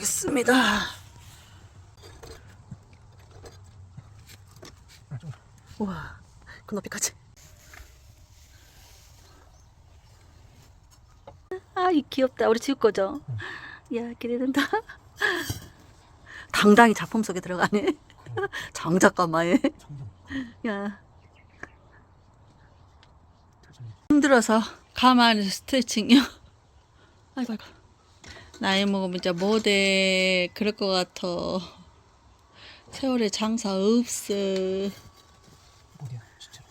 됐습니다. 우와, 그 높이까지. 아, 이 귀엽다. 우리 지울 거죠? 야, 기대된다. 당당히 작품 속에 들어가네. 장작가마에. 야. 힘들어서 가만히 스트레칭이요. 아이고, 아이고. 나이 먹으면 이제 뭐돼. 그럴 것 같아. 세월에 장사 없어. 뭐야, 진짜.